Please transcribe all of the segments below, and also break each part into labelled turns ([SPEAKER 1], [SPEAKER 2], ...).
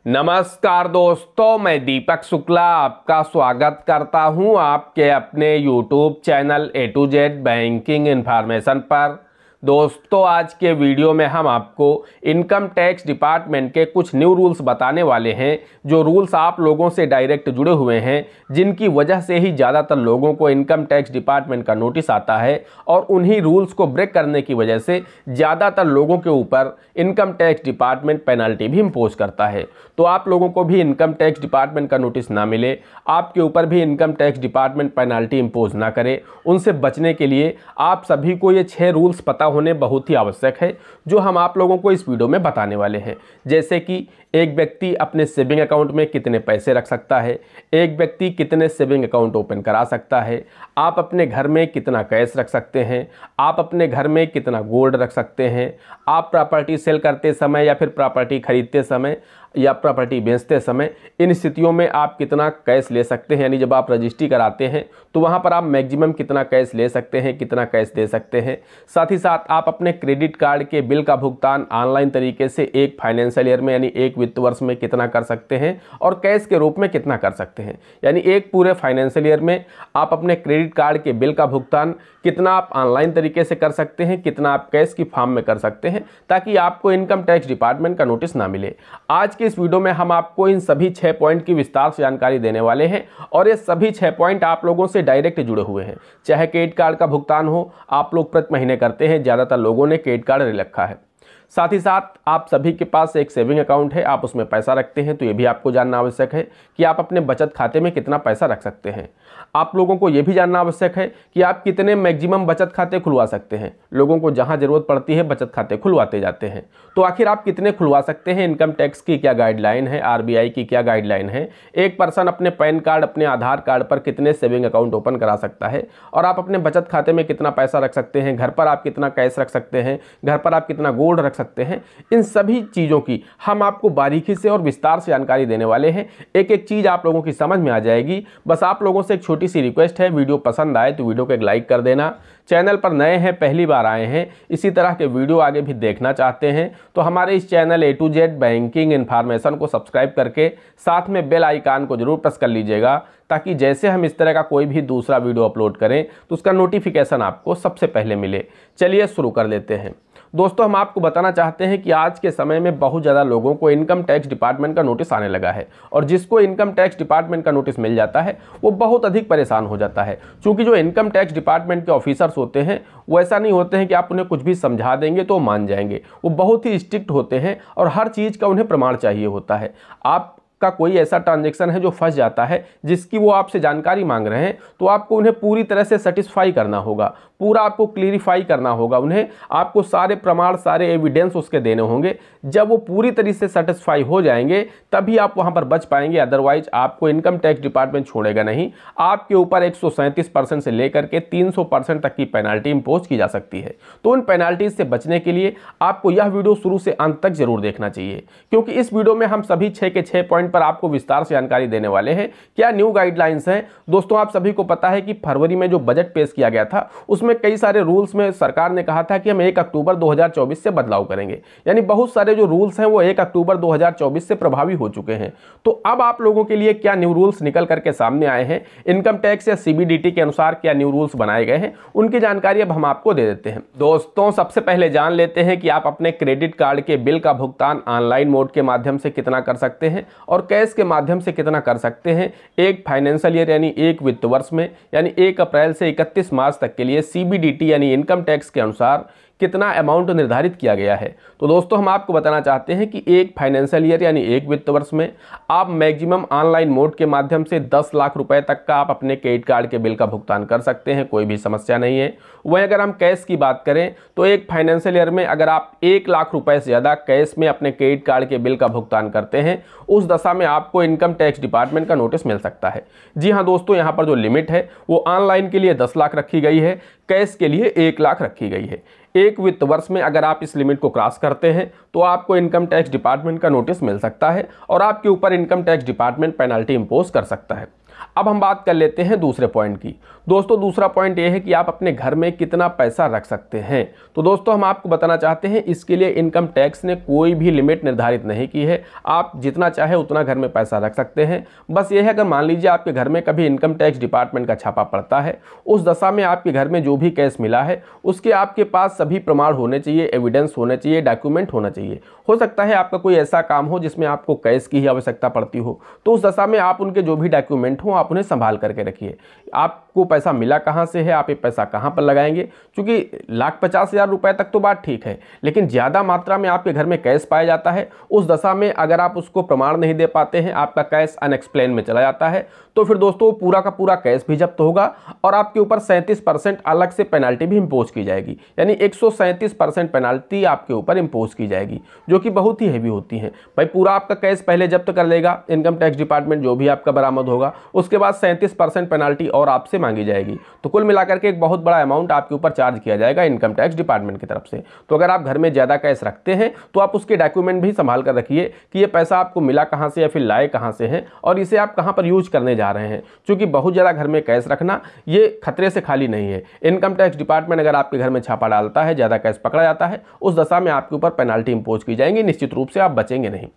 [SPEAKER 1] नमस्कार दोस्तों, मैं दीपक शुक्ला आपका स्वागत करता हूं आपके अपने YouTube channel A to Z banking information पर। दोस्तों, आज के वीडियो में हम आपको इनकम टैक्स डिपार्टमेंट के कुछ न्यू रूल्स बताने वाले हैं, जो रूल्स आप लोगों से डायरेक्ट जुड़े हुए हैं, जिनकी वजह से ही ज़्यादातर लोगों को इनकम टैक्स डिपार्टमेंट का नोटिस आता है और उन्हीं रूल्स को ब्रेक करने की वजह से ज़्यादातर लोगों के ऊपर इनकम टैक्स डिपार्टमेंट पेनल्टी भी इम्पोज करता है। तो आप लोगों को भी इनकम टैक्स डिपार्टमेंट का नोटिस ना मिले, आपके ऊपर भी income tax department penalty impose ना करे, उनसे बचने के लिए आप सभी को ये 6 रूल्स पता होने बहुत ही आवश्यक है, जो हम आप लोगों को इस वीडियो में बताने वाले हैं। जैसे कि एक व्यक्ति अपने सेविंग अकाउंट में कितने पैसे रख सकता है, एक व्यक्ति कितने सेविंग अकाउंट ओपन करा सकता है, आप अपने घर में कितना कैश रख सकते हैं, आप अपने घर में कितना गोल्ड रख सकते हैं, आप प्रॉपर्टी सेल करते समय या फिर प्रॉपर्टी खरीदते समय या प्रॉपर्टी बेचते समय इन स्थितियों में आप कितना कैश ले सकते हैं। यानी जब आप रजिस्ट्री कराते हैं तो वहाँ पर आप मैक्सिमम कितना कैश ले सकते हैं, कितना कैश दे सकते हैं। साथ ही साथ आप अपने क्रेडिट कार्ड के बिल का भुगतान ऑनलाइन तरीके से एक फाइनेंशियल ईयर में यानी एक वित्त वर्ष में कितना कर सकते हैं और कैश के रूप में कितना कर सकते हैं। यानी एक पूरे फाइनेंशियल ईयर में आप अपने क्रेडिट कार्ड के बिल का भुगतान कितना आप ऑनलाइन तरीके से कर सकते हैं, कितना आप कैश की फॉर्म में कर सकते हैं, ताकि आपको इनकम टैक्स डिपार्टमेंट का नोटिस ना मिले। आज के इस वीडियो में हम आपको इन सभी 6 पॉइंट की विस्तार से जानकारी देने वाले हैं और ये सभी 6 पॉइंट आप लोगों से डायरेक्ट जुड़े हुए हैं। चाहे क्रेडिट कार्ड का भुगतान हो, आप लोग प्रति महीने करते हैं, ज़्यादातर लोगों ने क्रेडिट कार्ड ले रखा है। साथ ही साथ आप सभी के पास एक सेविंग अकाउंट है, आप उसमें पैसा रखते हैं, तो ये भी आपको जानना आवश्यक है कि आप अपने बचत खाते में कितना पैसा रख सकते हैं। आप लोगों को ये भी जानना आवश्यक है कि आप कितने मैक्सिमम बचत खाते खुलवा सकते हैं। लोगों को जहां ज़रूरत पड़ती है बचत खाते खुलवाते जाते हैं, तो आखिर आप कितने खुलवा सकते हैं। इनकम टैक्स की क्या गाइडलाइन है, RBI की क्या गाइडलाइन है, एक पर्सन अपने पैन कार्ड, अपने आधार कार्ड पर कितने सेविंग अकाउंट ओपन करा सकता है और आप अपने बचत खाते में कितना पैसा रख सकते हैं, घर पर आप कितना कैश रख सकते हैं, घर पर आप कितना गोल्ड रख सकते हैं। इन सभी चीज़ों की हम आपको बारीकी से और विस्तार से जानकारी देने वाले हैं। एक एक चीज़ आप लोगों की समझ में आ जाएगी। बस आप लोगों से एक छोटी सी रिक्वेस्ट है, वीडियो पसंद आए तो वीडियो को एक लाइक कर देना। चैनल पर नए हैं, पहली बार आए हैं, इसी तरह के वीडियो आगे भी देखना चाहते हैं तो हमारे इस channel A to Z banking information को सब्सक्राइब करके साथ में बेल आइकान को जरूर प्रेस कर लीजिएगा, ताकि जैसे हम इस तरह का कोई भी दूसरा वीडियो अपलोड करें तो उसका नोटिफिकेशन आपको सबसे पहले मिले। चलिए शुरू कर लेते हैं। दोस्तों, हम आपको बताना चाहते हैं कि आज के समय में बहुत ज़्यादा लोगों को इनकम टैक्स डिपार्टमेंट का नोटिस आने लगा है और जिसको इनकम टैक्स डिपार्टमेंट का नोटिस मिल जाता है वो बहुत अधिक परेशान हो जाता है। क्योंकि जो इनकम टैक्स डिपार्टमेंट के ऑफिसर्स होते हैं वो ऐसा नहीं होते हैं कि आप उन्हें कुछ भी समझा देंगे तो मान जाएंगे। वो बहुत ही स्ट्रिक्ट होते हैं और हर चीज़ का उन्हें प्रमाण चाहिए होता है। आप का कोई ऐसा ट्रांजैक्शन है जो फंस जाता है, जिसकी वो आपसे जानकारी मांग रहे हैं, तो आपको उन्हें पूरी तरह से सेटिस्फाई करना होगा, पूरा आपको क्लियरिफाई करना होगा। उन्हें आपको सारे प्रमाण, सारे एविडेंस उसके देने होंगे। जब वो पूरी तरह से सेटिस्फाई हो जाएंगे तभी आप वहां पर बच पाएंगे, अदरवाइज आपको इनकम टैक्स डिपार्टमेंट छोड़ेगा नहीं। आपके ऊपर 137% से लेकर के 300% तक की पेनाल्टी इम्पोज की जा सकती है। तो उन पेनाल्टीज से बचने के लिए आपको यह वीडियो शुरू से अंत तक जरूर देखना चाहिए, क्योंकि इस वीडियो में हम सभी 6 के 6 पॉइंट पर आपको विस्तार से जानकारी देने वाले हैं। क्या न्यू गाइडलाइंस हैं। दोस्तों, आप सभी को पता है कि फरवरी में जो बजट पेश किया गया था उसमें कई सारे रूल्स में सरकार ने कहा था कि हम 1 अक्टूबर 2024 से बदलाव करेंगे। यानी बहुत सारे जो रूल्स हैं वो 1 अक्टूबर 2024 से प्रभावी हो चुके हैं। तो अब आप लोगों के लिए क्या न्यू रूल्स निकल करके सामने आए हैं, इनकम टैक्स या CBDT के अनुसार क्या न्यू रूल्स बनाए गए हैं, उनकी जानकारी अब हम आपको दे देते हैं। दोस्तों, सबसे पहले जान लेते हैं कि आप अपने क्रेडिट कार्ड के बिल का भुगतान ऑनलाइन मोड के माध्यम से कितना कर सकते हैं और कैश के माध्यम से कितना कर सकते हैं एक फाइनेंशियल ईयर यानी एक वित्त वर्ष में, यानी 1 अप्रैल से 31 मार्च तक के लिए CBDT यानी इनकम टैक्स के अनुसार कितना अमाउंट निर्धारित किया गया है। तो दोस्तों, हम आपको बताना चाहते हैं कि एक फाइनेंशियल ईयर यानी एक वित्त वर्ष में आप मैक्सिमम ऑनलाइन मोड के माध्यम से 10 लाख रुपए तक का आप अपने क्रेडिट कार्ड के बिल का भुगतान कर सकते हैं, कोई भी समस्या नहीं है। वहीं अगर हम कैश की बात करें तो एक फाइनेंशियल ईयर में अगर आप 1 लाख रुपए से ज़्यादा कैश में अपने क्रेडिट कार्ड के बिल का भुगतान करते हैं, उस दशा में आपको इनकम टैक्स डिपार्टमेंट का नोटिस मिल सकता है। जी हाँ दोस्तों, यहाँ पर जो लिमिट है वो ऑनलाइन के लिए 10 लाख रखी गई है, कैश के लिए 1 लाख रखी गई है। एक वित्त वर्ष में अगर आप इस लिमिट को क्रॉस करते हैं तो आपको इनकम टैक्स डिपार्टमेंट का नोटिस मिल सकता है और आपके ऊपर income tax department penalty impose कर सकता है। अब हम बात कर लेते हैं दूसरे पॉइंट की। दोस्तों दूसरा पॉइंट ये है कि आप अपने घर में कितना पैसा रख सकते हैं। तो दोस्तों हम आपको बताना चाहते हैं, इसके लिए इनकम टैक्स ने कोई भी लिमिट निर्धारित नहीं की है। आप जितना चाहे उतना घर में पैसा रख सकते हैं। बस ये है, अगर मान लीजिए आपके घर में कभी इनकम टैक्स डिपार्टमेंट का छापा पड़ता है, उस दशा में आपके घर में जो भी कैश मिला है उसके आपके पास सभी प्रमाण होने चाहिए, एविडेंस होने चाहिए, डॉक्यूमेंट होना चाहिए। हो सकता है आपका कोई ऐसा काम हो जिसमें आपको कैश की ही आवश्यकता पड़ती हो, तो उस दशा में आप उनके जो भी डॉक्यूमेंट हो आप उन्हें संभाल करके रखिए। आपको पैसा मिला कहाँ से है, आप ये पैसा कहाँ पर लगाएंगे, क्योंकि 1,50,000 रुपए तक तो बात ठीक है, लेकिन ज़्यादा मात्रा में आपके घर में कैश पाया जाता है, उस दशा में अगर आप उसको प्रमाण नहीं दे पाते हैं, आपका कैश अनएक्सप्लेन में चला जाता है, तो फिर दोस्तों पूरा का पूरा कैश भी जब्त होगा और आपके ऊपर 37% अलग से पेनाल्टी भी इम्पोज की जाएगी। यानी 137% पेनाल्टी आपके ऊपर इम्पोज की जाएगी, जो कि बहुत ही हैवी होती है। भाई पूरा आपका कैश पहले जब्त कर लेगा इनकम टैक्स डिपार्टमेंट, जो भी आपका बरामद होगा, उसके बाद 37% पेनाल्टी और आपसे मांगी जाएगी। तो कुल मिलाकर के एक बहुत बड़ा अमाउंट आपके ऊपर चार्ज किया जाएगा इनकम टैक्स डिपार्टमेंट की तरफ से। तो अगर आप घर में ज़्यादा कैश रखते हैं तो आप उसके डॉक्यूमेंट भी संभाल कर रखिए कि ये पैसा आपको मिला कहाँ से या फिर लाए कहाँ से हैं और इसे आप कहाँ पर यूज करने जा रहे हैं। क्योंकि बहुत ज़्यादा घर में कैश रखना ये खतरे से खाली नहीं है। इनकम टैक्स डिपार्टमेंट अगर आपके घर में छापा डालता है, ज़्यादा कैश पकड़ा जाता है, उस दशा में आपके ऊपर पेनाल्टी इंपोज की जाएंगी, निश्चित रूप से आप बचेंगे नहीं।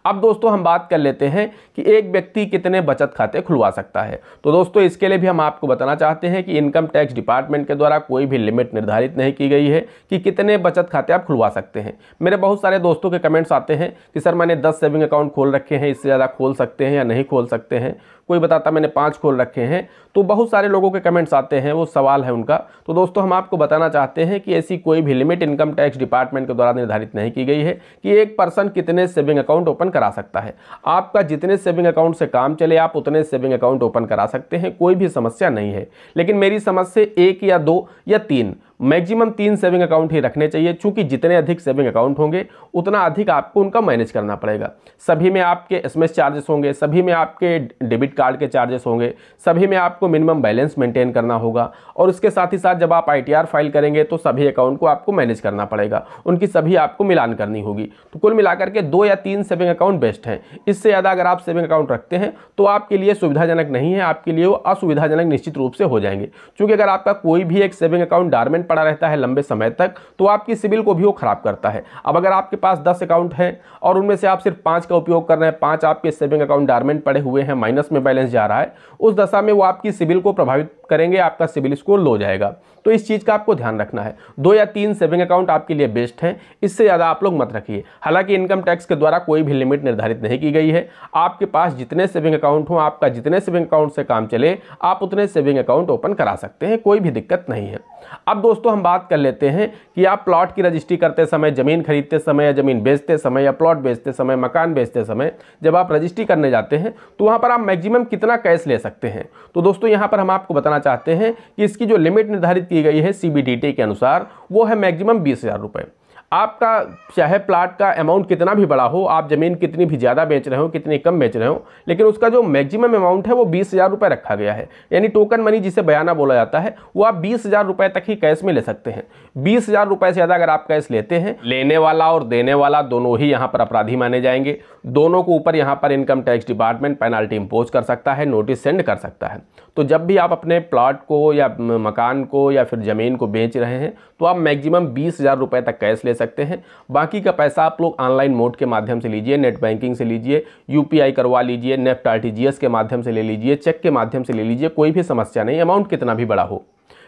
[SPEAKER 1] अब दोस्तों हम बात कर लेते हैं कि एक व्यक्ति कितने बचत खाते खुलवा सकता है। तो दोस्तों इसके लिए भी हम आपको बताना चाहते हैं कि इनकम टैक्स डिपार्टमेंट के द्वारा कोई भी लिमिट निर्धारित नहीं की गई है कि कितने बचत खाते आप खुलवा सकते हैं। मेरे बहुत सारे दोस्तों के कमेंट्स आते हैं कि सर मैंने 10 सेविंग अकाउंट खोल रखे हैं, इससे ज़्यादा खोल सकते हैं या नहीं खोल सकते हैं। कोई बताता मैंने 5 खोल रखे हैं। तो बहुत सारे लोगों के कमेंट्स आते हैं, वो सवाल है उनका। तो दोस्तों हम आपको बताना चाहते हैं कि ऐसी कोई भी लिमिट इनकम टैक्स डिपार्टमेंट के द्वारा निर्धारित नहीं की गई है कि एक पर्सन कितने सेविंग अकाउंट ओपन करा सकता है। आपका जितने सेविंग अकाउंट से काम चले आप उतने सेविंग अकाउंट ओपन करा सकते हैं, कोई भी समस्या नहीं है। लेकिन मेरी समझ से 1 या 2 या 3 मैक्सिमम 3 सेविंग अकाउंट ही रखने चाहिए, क्योंकि जितने अधिक सेविंग अकाउंट होंगे उतना अधिक आपको उनका मैनेज करना पड़ेगा। सभी में आपके एसएमएस चार्जेस होंगे, सभी में आपके डेबिट कार्ड के चार्जेस होंगे, सभी में आपको मिनिमम बैलेंस मेंटेन करना होगा और उसके साथ ही साथ जब आप आईटीआर फाइल करेंगे तो सभी अकाउंट को आपको मैनेज करना पड़ेगा, उनकी सभी आपको मिलान करनी होगी। तो कुल मिलाकर के 2 या 3 सेविंग अकाउंट बेस्ट हैं। इससे ज़्यादा अगर आप सेविंग अकाउंट रखते हैं तो आपके लिए सुविधाजनक नहीं है, आपके लिए वो असुविधाजनक निश्चित रूप से हो जाएंगे। क्योंकि अगर आपका कोई भी एक सेविंग अकाउंट डॉर्मेंट पड़ा रहता है लंबे समय तक तो आपकी सिबिल को भी वो खराब करता है। अब अगर आपके पास 10 अकाउंट हैं और उनमें से आप सिर्फ 5 का उपयोग कर रहे हैं, 5 आपके सेविंग अकाउंट डॉर्मेंट पड़े हुए हैं, माइनस में बैलेंस जा रहा है, उस दशा में वो आपकी सिबिल को प्रभावित करेंगे, आपका सिबिल स्कोर लो जाएगा। तो इस चीज़ का आपको ध्यान रखना है। 2 या 3 सेविंग अकाउंट आपके लिए बेस्ट हैं, इससे ज़्यादा आप लोग मत रखिए। हालांकि इनकम टैक्स के द्वारा कोई भी लिमिट निर्धारित नहीं की गई है। आपके पास जितने सेविंग अकाउंट हो, आपका जितने सेविंग अकाउंट से काम चले, आप उतने सेविंग अकाउंट ओपन करा सकते हैं, कोई भी दिक्कत नहीं है। अब दोस्तों हम बात कर लेते हैं कि आप प्लॉट की रजिस्ट्री करते समय, ज़मीन खरीदते समय या ज़मीन बेचते समय या प्लॉट बेचते समय, मकान बेचते समय जब आप रजिस्ट्री करने जाते हैं तो वहाँ पर आप मैक्सिमम कितना कैश ले सकते हैं। तो दोस्तों यहाँ पर हम आपको बताना चाहते हैं कि इसकी जो लिमिट निर्धारित की गई है सीबीडीटी के अनुसार वो है मैक्सिमम 20,000 रुपये। आपका चाहे प्लाट का अमाउंट कितना भी बड़ा हो, आप ज़मीन कितनी भी ज़्यादा बेच रहे हो, कितनी कम बेच रहे हो, लेकिन उसका जो मैक्सिमम अमाउंट है वो 20,000 रुपये रखा गया है। यानी टोकन मनी जिसे बयाना बोला जाता है, वो आप 20,000 रुपये तक ही कैश में ले सकते हैं। 20,000 रुपये से ज़्यादा अगर आप कैश लेते हैं, लेने वाला और देने वाला दोनों ही यहाँ पर अपराधी माने जाएंगे। दोनों को ऊपर यहाँ पर income tax department penalty impose कर सकता है, नोटिस सेंड कर सकता है। तो जब भी आप अपने प्लॉट को या मकान को या फिर ज़मीन को बेच रहे हैं तो आप मैक्सिमम 20,000 रुपये तक कैश ले सकते हैं। बाकी का पैसा आप लोग ऑनलाइन मोड के माध्यम से लीजिए, नेट बैंकिंग से लीजिए, यूपीआई करवा लीजिए, नेफ्ट आरटीजीएस के माध्यम से ले लीजिए, चेक के माध्यम से ले लीजिए, कोई भी समस्या नहीं, अमाउंट कितना भी बड़ा हो।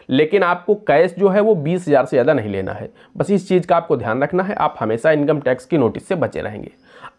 [SPEAKER 1] लेकिन आपको कैश जो है वो 20,000 से ज़्यादा नहीं लेना है। बस इस चीज़ का आपको ध्यान रखना है, आप हमेशा इनकम टैक्स की नोटिस से बचे रहेंगे।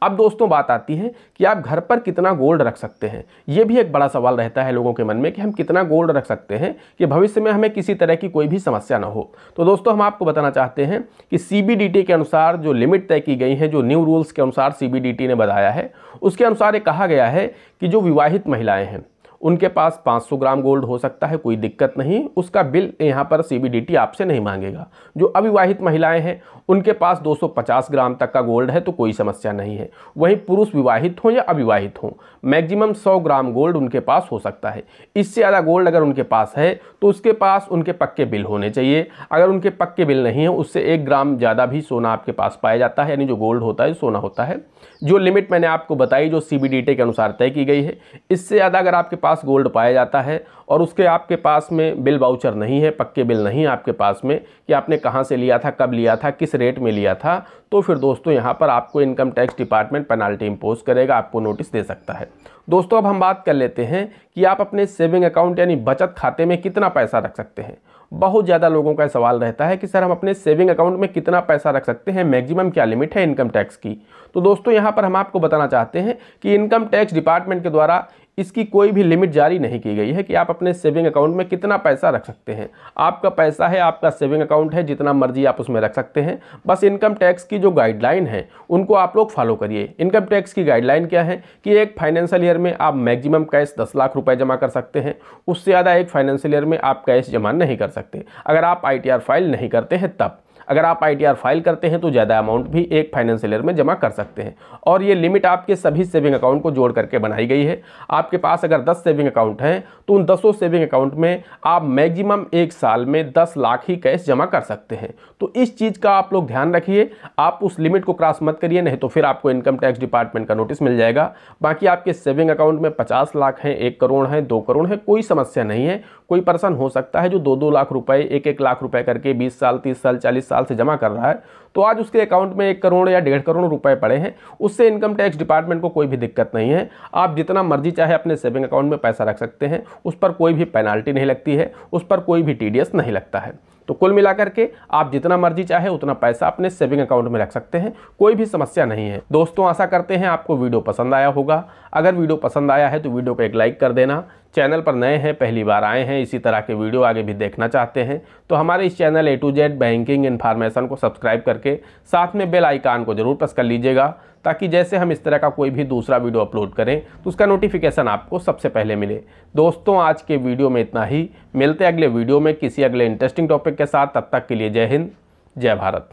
[SPEAKER 1] अब दोस्तों बात आती है कि आप घर पर कितना गोल्ड रख सकते हैं। ये भी एक बड़ा सवाल रहता है लोगों के मन में कि हम कितना गोल्ड रख सकते हैं कि भविष्य में हमें किसी तरह की कोई भी समस्या ना हो। तो दोस्तों हम आपको बताना चाहते हैं कि सीबीडीटी के अनुसार जो लिमिट तय की गई है, जो न्यू रूल्स के अनुसार सीबीडीटी ने बताया है, उसके अनुसार ये कहा गया है कि जो विवाहित महिलाएं हैं उनके पास 500 ग्राम गोल्ड हो सकता है, कोई दिक्कत नहीं, उसका बिल यहाँ पर सीबीडीटी आपसे नहीं मांगेगा। जो अविवाहित महिलाएं हैं उनके पास 250 ग्राम तक का गोल्ड है तो कोई समस्या नहीं है। वहीं पुरुष विवाहित हों या अविवाहित हों, मैक्सिमम 100 ग्राम गोल्ड उनके पास हो सकता है। इससे ज़्यादा गोल्ड अगर उनके पास है तो उसके पास उनके पक्के बिल होने चाहिए। अगर उनके पक्के बिल नहीं है, उससे 1 ग्राम ज़्यादा भी सोना आपके पास पाया जाता है, यानी जो गोल्ड होता है सोना होता है। जो लिमिट मैंने आपको बताई जो सीबीडीटी के अनुसार तय की गई है, इससे ज़्यादा अगर आपके पास पास गोल्ड पाया जाता है और उसके आपके पास में बिल वाउचर नहीं है, पक्के बिल नहीं है आपके पास में कि आपने कहाँ से लिया था, कब लिया था, किस रेट में लिया था, तो फिर दोस्तों यहाँ पर आपको income tax department penalty impose करेगा, आपको नोटिस दे सकता है। दोस्तों अब हम बात कर लेते हैं कि आप अपने सेविंग अकाउंट यानी बचत खाते में कितना पैसा रख सकते हैं। बहुत ज़्यादा लोगों का सवाल रहता है कि सर हम अपने सेविंग अकाउंट में कितना पैसा रख सकते हैं, मैक्सिमम क्या लिमिट है इनकम टैक्स की। तो दोस्तों यहाँ पर हम आपको बताना चाहते हैं कि इनकम टैक्स डिपार्टमेंट के द्वारा इसकी कोई भी लिमिट जारी नहीं की गई है कि आप अपने सेविंग अकाउंट में कितना पैसा रख सकते हैं। आपका पैसा है, आपका सेविंग अकाउंट है, जितना मर्जी आप उसमें रख सकते हैं। बस इनकम टैक्स की जो गाइडलाइन है उनको आप लोग फॉलो करिए। इनकम टैक्स की गाइडलाइन क्या है कि एक फाइनेंशियल ईयर में आप मैक्सिमम कैश 10 लाख रुपए जमा कर सकते हैं, उससे ज़्यादा एक फाइनेंशियल ईयर में आप कैश जमा नहीं कर सकते अगर आप ITR फाइल नहीं करते हैं तब। अगर आप ITR फाइल करते हैं तो ज़्यादा अमाउंट भी एक फाइनेंशियल ईयर में जमा कर सकते हैं और ये लिमिट आपके सभी सेविंग अकाउंट को जोड़ करके बनाई गई है। आपके पास अगर 10 सेविंग अकाउंट हैं तो उन 10 सेविंग अकाउंट में आप मैक्सिमम एक साल में 10 लाख ही कैश जमा कर सकते हैं। तो इस चीज़ का आप लोग ध्यान रखिए, आप उस लिमिट को क्रॉस मत करिए, नहीं तो फिर आपको इनकम टैक्स डिपार्टमेंट का नोटिस मिल जाएगा। बाकी आपके सेविंग अकाउंट में 50 लाख हैं, 1 करोड़ हैं, 2 करोड़ हैं, कोई समस्या नहीं है। कोई पर्सन हो सकता है जो 2-2 लाख रुपए, 1-1 लाख रुपए करके 20 साल, 30 साल, 40 साल से जमा कर रहा है, तो आज उसके अकाउंट में 1 करोड़ या 1.5 करोड़ रुपए पड़े हैं, उससे इनकम टैक्स डिपार्टमेंट को कोई भी दिक्कत नहीं है। आप जितना मर्जी चाहे अपने सेविंग अकाउंट में पैसा रख सकते हैं, उस पर कोई भी पेनाल्टी नहीं लगती है, उस पर कोई भी TDS नहीं लगता है। तो कुल मिलाकर के आप जितना मर्जी चाहे उतना पैसा अपने सेविंग अकाउंट में रख सकते हैं, कोई भी समस्या नहीं है। दोस्तों आशा करते हैं आपको वीडियो पसंद आया होगा। अगर वीडियो पसंद आया है तो वीडियो को एक लाइक कर देना। चैनल पर नए हैं, पहली बार आए हैं, इसी तरह के वीडियो आगे भी देखना चाहते हैं तो हमारे इस channel A to Z banking information को सब्सक्राइब करके साथ में बेल आइकान को जरूर प्रेस कर लीजिएगा, ताकि जैसे हम इस तरह का कोई भी दूसरा वीडियो अपलोड करें तो उसका नोटिफिकेशन आपको सबसे पहले मिले। दोस्तों आज के वीडियो में इतना ही, मिलते हैं अगले वीडियो में किसी अगले इंटरेस्टिंग टॉपिक के साथ। तब तक के लिए जय हिंद, जय भारत।